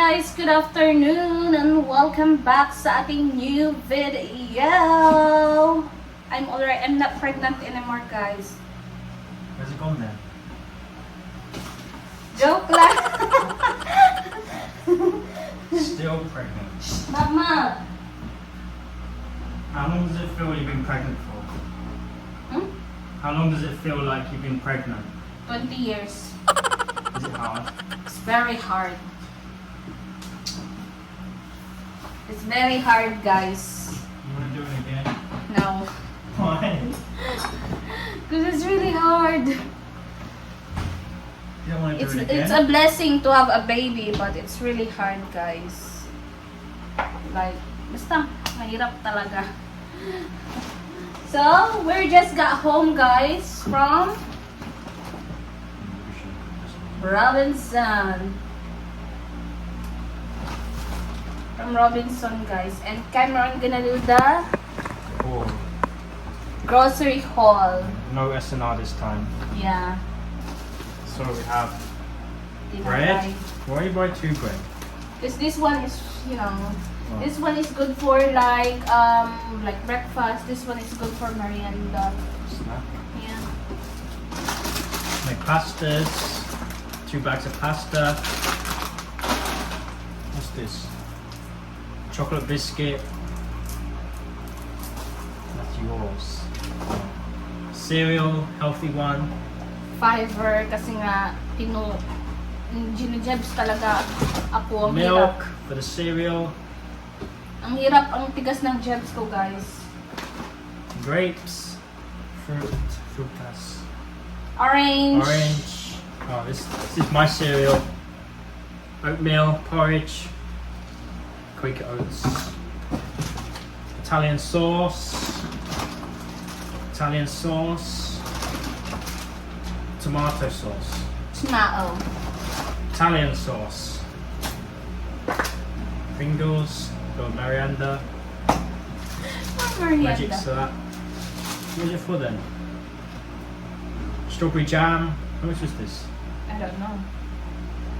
guys! Good afternoon and welcome back sa ating new video! I'm not pregnant anymore, guys. Where's it gone then? Joke lang! Still pregnant. Mama! How long does it feel you've been pregnant for? How long does it feel like you've been pregnant? 20 years. Is it hard? It's very hard. It's very hard, guys. You want to do it again? No. Why? Because it's really hard. You don't want to do it again? It's a blessing to have a baby, but it's really hard, guys. Like, basta, mahirap talaga. So, we just got home, guys, from Robinson. From Robinson, guys. And Cameron gonna do the Oh, grocery haul. no SNR this time. Yeah. So we have bread. Tinapay. Why you buy two bread? Because this one is, you know, Oh. this one is good for like breakfast. This one is good for merienda. Snack. Yeah. Make pastas. 2 bags of pasta. What's this? Chocolate biscuit. That's yours. Cereal, healthy one. Fiber kasi nga ginujebs talaga ako. Ang hirap. Milk for the cereal. Ang hirap, ang tigas ng jebs ko, guys. Grapes. Frutas. Orange. Orange. Oh, this is my cereal. Oatmeal, porridge. Quaker oats. Italian sauce. Italian sauce. Tomato sauce. Smao. Italian sauce. Pringles. Got Marianda. Magic Merienda. syrup. What was it for then? Strawberry jam. How much was this? I don't know.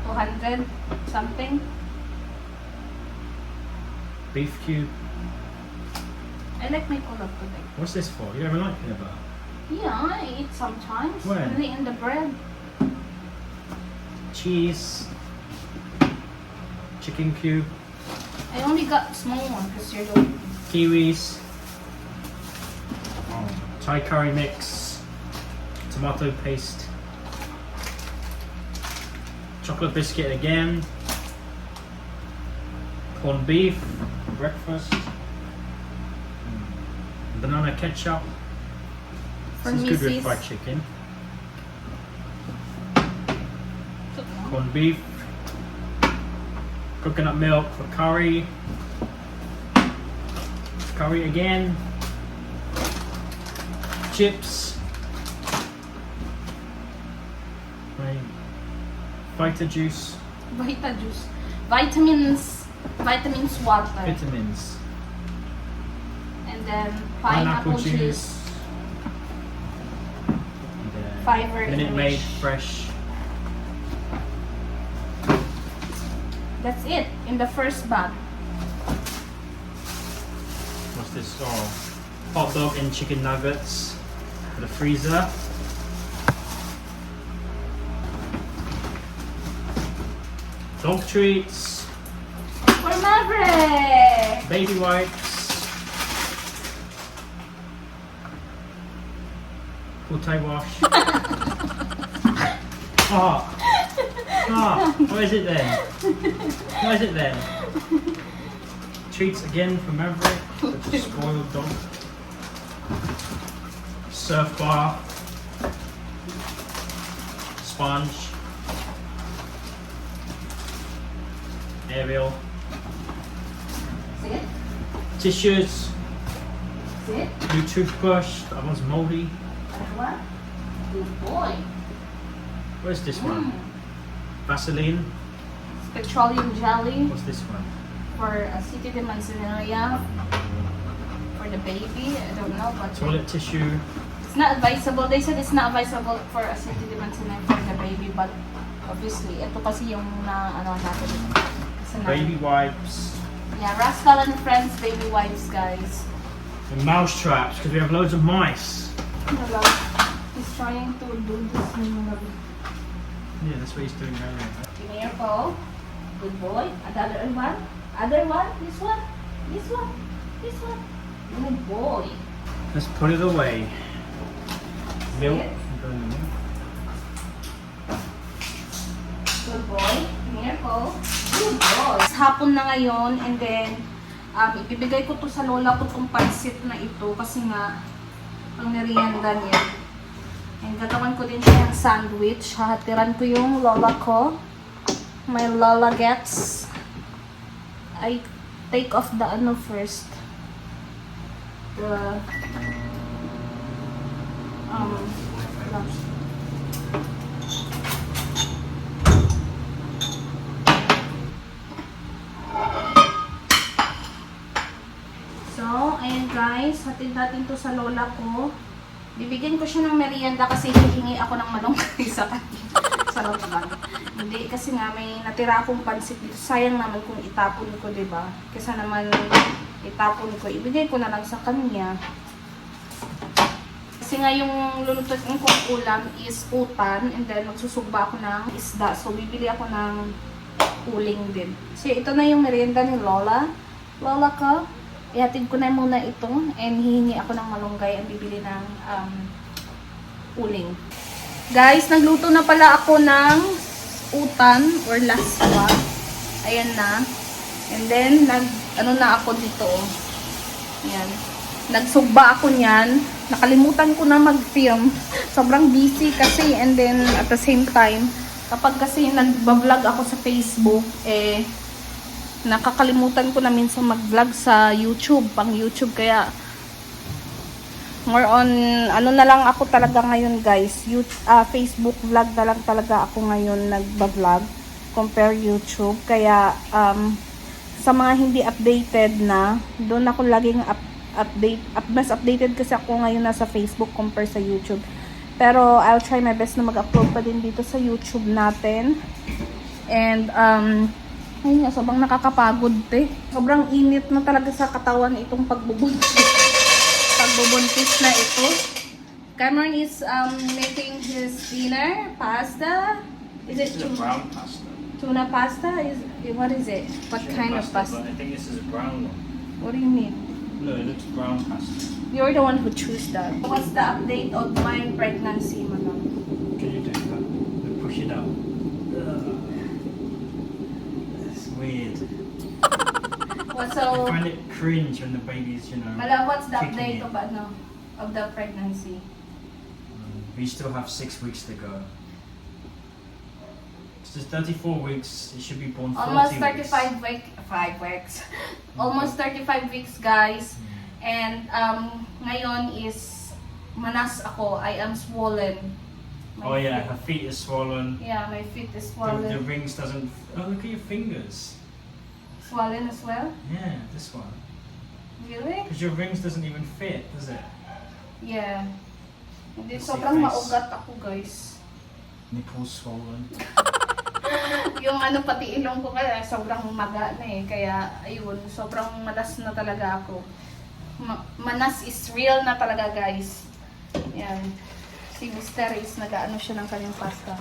200 something. Beef cube. I like my color today. What's this for? You don't even like peanut butter. Yeah, I eat sometimes. When? Only in the bread. Cheese. Chicken cube. I only got small one because you're the Kiwis. Thai curry mix. Tomato paste. Chocolate biscuit again. Corned beef. Breakfast. Banana ketchup. for This is good with Mrs. fried chicken. Corned beef. Coconut milk for curry. Curry again. Chips. Right. Vita juice. Vita juice. Vitamins water. Vitamins. And then pineapple juice. And, Fiber Minute Maid English. fresh. That's it in the first bag. What's this? Oh, hot dog and chicken nuggets for the freezer. Dog treats. For Maverick! Baby wipes. Putai wash. Oh. Ah, what is it then? What is it then? Treats again for Maverick, such a spoiled dog. Surf bar. Sponge. Ariel. See it? Tissues. See it? New toothbrush. That one's moldy. Another one? Good boy. Where's this one? Vaseline. Petroleum jelly What's this one? for acetate de manzanilla for the baby. I don't know, but Toilet tissue. it's not advisable. They said it's not advisable for acetate de manzanilla for the baby, but obviously, ito kasi yung na ano natin sa personal. Baby wipes. Yeah, Rascal and Friends baby wipes, guys. And mouse traps, because we have loads of mice. Hello. He's trying to do this new. Yeah, that's what he's doing earlier. Careful. Good boy. Another one. Other one. This one. This one. This one. Good boy. Let's put it away. Milk. Yes. Good boy. Careful. Good boy. Hapon na ngayon, and then ibibigay ko to sa lola ko tong pansit na ito kasi nga ang merienda niya. And gagawin ko din siya ng sandwich. Hahatiran ko yung lola ko. My lola gets. I take off the ano first. The gloves. So, ayan guys, hatid natin to sa lola ko. Bibigyan ko siya ng merienda kasi hihingi ako ng malunggay sa kanya. Sarap lang. Hindi, kasi nga may natira akong pansit dito. Sayang naman kung itapon ko, diba? Kesa naman itapon ko, ibigay ko na lang sa kanya. Kasi nga yung lulutuin kong ulam is utan, and then magsusugba ako ng isda. So, bibili ako ng uling din. So, ito na yung merienda ni Lola. Lola ko, ihatid ko na muna ito, and hihingi ako ng malunggay and bibili ng uling. Guys, nagluto na pala ako ng utan or laswa. Ayan na. And then, ano na ako dito. Ayan. Nagsugba ako niyan. Nakalimutan ko na mag-film. Sobrang busy kasi, and then at the same time, kapag kasi nag-vlog ako sa Facebook, nakakalimutan ko na minsan mag-vlog sa YouTube, pang YouTube, kaya more on, ano na lang ako talaga ngayon guys, Facebook vlog na lang talaga ako ngayon nag-vlog, compare YouTube, kaya sa mga hindi updated na, doon ako laging mas updated kasi ako ngayon nasa Facebook compare sa YouTube, pero I'll try my best na mag-upload pa din dito sa YouTube natin, and ayun nga, sobrang nakakapagod sobrang init na talaga sa katawan itong pagbubuntis na ito. Cameron is making his dinner, pasta. Is it This is a brown pasta. tuna pasta? What is it? What Tuna kind of pasta? But I think this is a brown one. What do you mean? No, it looks brown pasta. You're the one who chose that. What's the update of my pregnancy, madam? Can you do that? Push it out. It's weird. What's I so? find it cringe when the baby's, Madam, what's the kicking update it. of the pregnancy? We still have 6 weeks to go. It's 34 weeks. It should be born 40 Almost weeks. 5 weeks. Almost 35 weeks, guys. And ngayon is manas ako. I am swollen. Oh yeah, her feet are swollen. Yeah, my feet is The swollen. rings doesn't. Oh, look at your fingers. Swollen as well? Yeah, this one. Really? Because your rings doesn't even fit, does it? Yeah. Hindi, Let's see sobrang face. maugat ako, guys. Nipples swollen. Yung ano, pati ilong ko kaya sobrang maga na Kaya, ayun, sobrang malas na talaga ako. Manas is real na talaga, guys. Yan. Si Mr. is nag-ano siya ng kanyang pasta.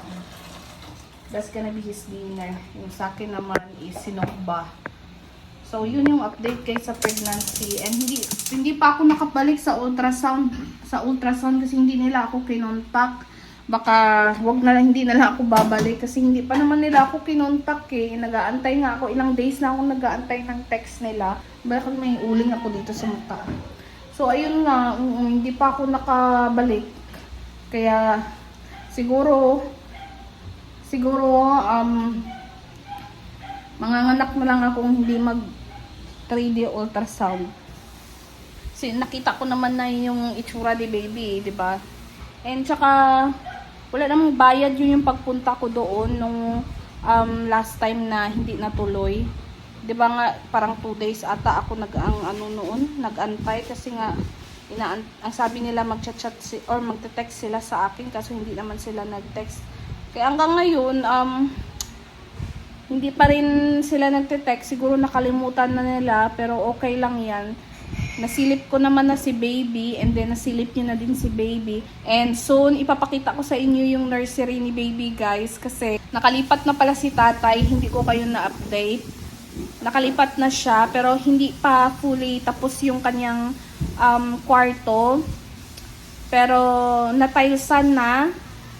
That's gonna be his dinner. Yung sa akin naman is sinokba. So, yun yung update guys sa pregnancy. And hindi pa ako nakabalik sa ultrasound. Kasi hindi nila ako kinontak. Baka hindi na lang ako babalik kasi hindi pa naman nila ako kinontak Nag-aantay nga ako. Ilang days na ako nag-aantay ng text nila. Bakit may uling ako dito sa mata. So, ayun nga. Hindi pa ako nakabalik. Kaya, siguro, manganganak na lang akong hindi mag 3D ultrasound. Kasi nakita ko naman na yung itsura ni baby, di ba? And tsaka, wala namang bayad yung pagpunta ko doon nung last time na hindi natuloy. Di ba nga, parang 2 days ata ako nag-antay kasi nga, ang sabi nila magchat-chat or magte-text sila sa akin kasi hindi naman sila nag-text. Kaya hanggang ngayon, Hindi pa rin sila nagte-text. Siguro nakalimutan na nila, pero okay lang yan. Nasilip ko naman na si baby, and then nasilip niya na din si baby. And soon, ipapakita ko sa inyo yung nursery ni baby, guys, kasi nakalipat na pala si tatay, hindi ko kayo na-update. Nakalipat na siya, pero hindi pa fully tapos yung kanyang kwarto. Pero natilesan na,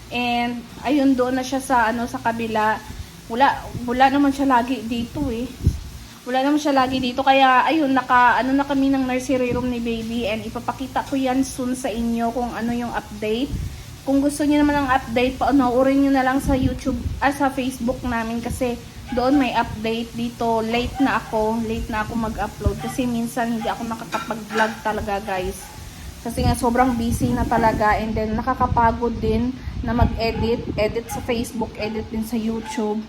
and ayun, doon na siya sa sa kabila. Wala naman siya lagi dito eh. Wala naman siya lagi dito, kaya ayun, na kami ng nursery room ni baby, and ipapakita ko yan soon sa inyo kung ano yung update. Kung gusto niyo naman ng update, panoorin niyo na lang sa YouTube, sa Facebook namin, kasi doon may update. Dito late na ako mag-upload kasi minsan hindi ako nakakapag-vlog talaga, guys, kasi nga sobrang busy na talaga, and then nakakapagod din na mag-edit sa Facebook, edit din sa YouTube.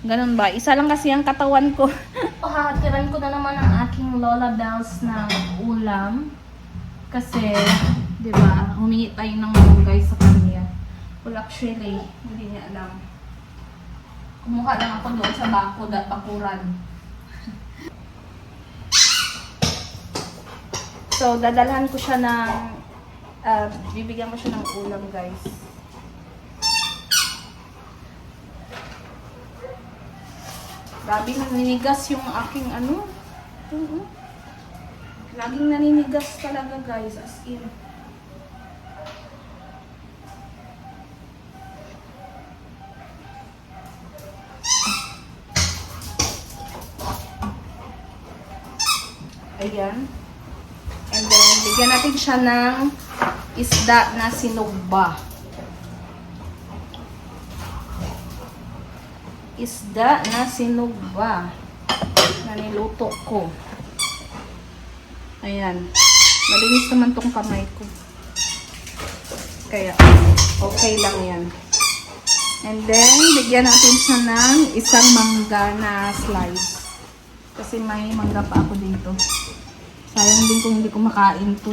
Ganun ba? Isa lang kasi ang katawan ko. Hahatiran ko na naman ang aking Lola Bells ng ulam. Kasi, di ba, humingi tayo ng guys sa kanya. Well, actually, hindi niya alam. Kumuha lang ako doon sa bakuran. So, dadalhan ko siya ng, bibigyan ko siya ng ulam, guys. Grabe, naninigas yung aking laging naninigas talaga, guys, as in. Ayan. And then, bigyan natin siya ng isda na sinugba. Isda na sinugba na niluto ko. Ayan. Malinis naman tong kamay ko. Kaya, okay lang yan. And then, bigyan natin siya ng isang mangga na slice. Kasi may mangga pa ako dito. Sayang din kung hindi ko makain to.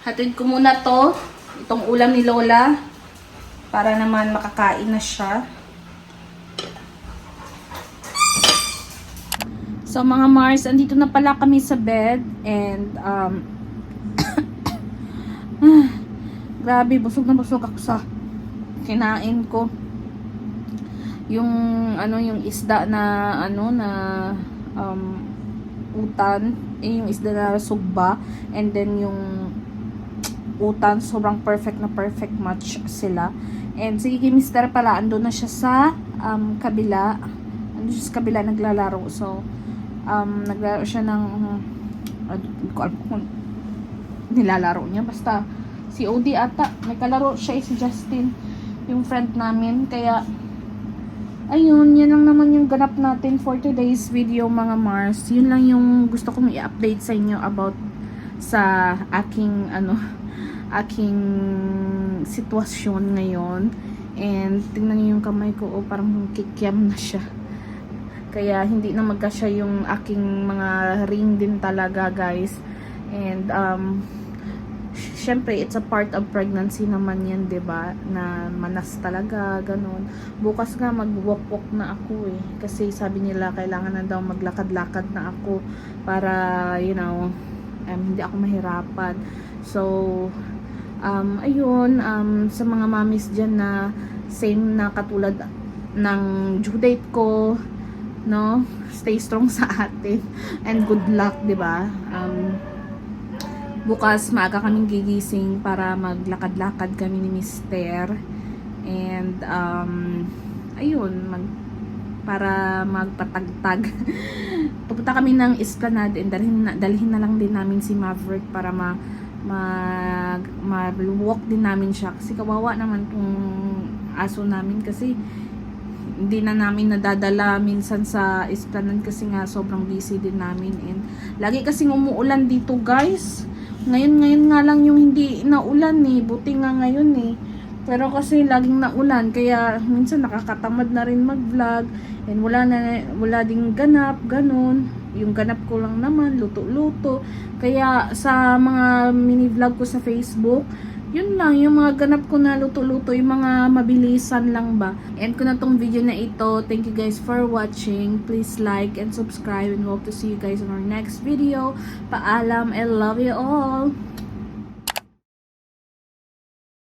Hatid ko muna itong ulam ni Lola, para naman makakain na siya. So mga Mars, andito na pala kami sa bed, and grabe, busog na busog ako sa kinain ko. Yung isda na utan, yung isda na sugba, and then yung utan, sobrang perfect match sila. And sige, Mister pala, andun na siya sa kabila. Andun siya sa kabila, naglalaro. So, naglaro siya ng hindi ko alam kung nilalaro niya. Basta, si Odie ata, may kalaro siya, si Justin, yung friend namin. Kaya, ayun, yan lang naman yung ganap natin for today's video, mga Mars. Yun lang yung gusto kong i-update sa inyo about sa aking sitwasyon ngayon. And tingnan niyo yung kamay ko, parang kikiam na siya. Kaya hindi na magkasya yung aking mga ring din talaga, guys. And syempre, it's a part of pregnancy naman yan, 'di ba? Na manas talaga, ganun. Bukas nga mag-walk-walk na ako eh. Kasi sabi nila kailangan na daw maglakad-lakad na ako para, hindi ako mahirapan. So, ayun, sa mga mommies dyan na same na katulad ng due date ko, no? Stay strong sa atin. And good luck, 'di ba? Bukas maaga kaming gigising para maglakad-lakad kami ni Mister. And ayun, para magpatagtag. Pupunta kami ng Esplanade, and dalhin na lang din namin si Maverick para mag-walk din namin siya, kasi kawawa naman tong aso namin, kasi hindi na namin nadadala minsan sa Esplanade kasi nga sobrang busy din namin, and lagi kasing umuulan dito, guys. Ngayon nga lang yung hindi naulan eh, buti nga ngayon eh, Pero kasi laging naulan, kaya minsan nakakatamad na rin mag-vlog. And wala ding ganap, ganun. Yung ganap ko lang naman, luto-luto. Kaya sa mga mini-vlog ko sa Facebook, yun lang, yung mga ganap ko na luto-luto, yung mga mabilisan lang ba. And kung na tong video na ito, thank you guys for watching. Please like and subscribe and hope to see you guys on our next video. Paalam, I love you all!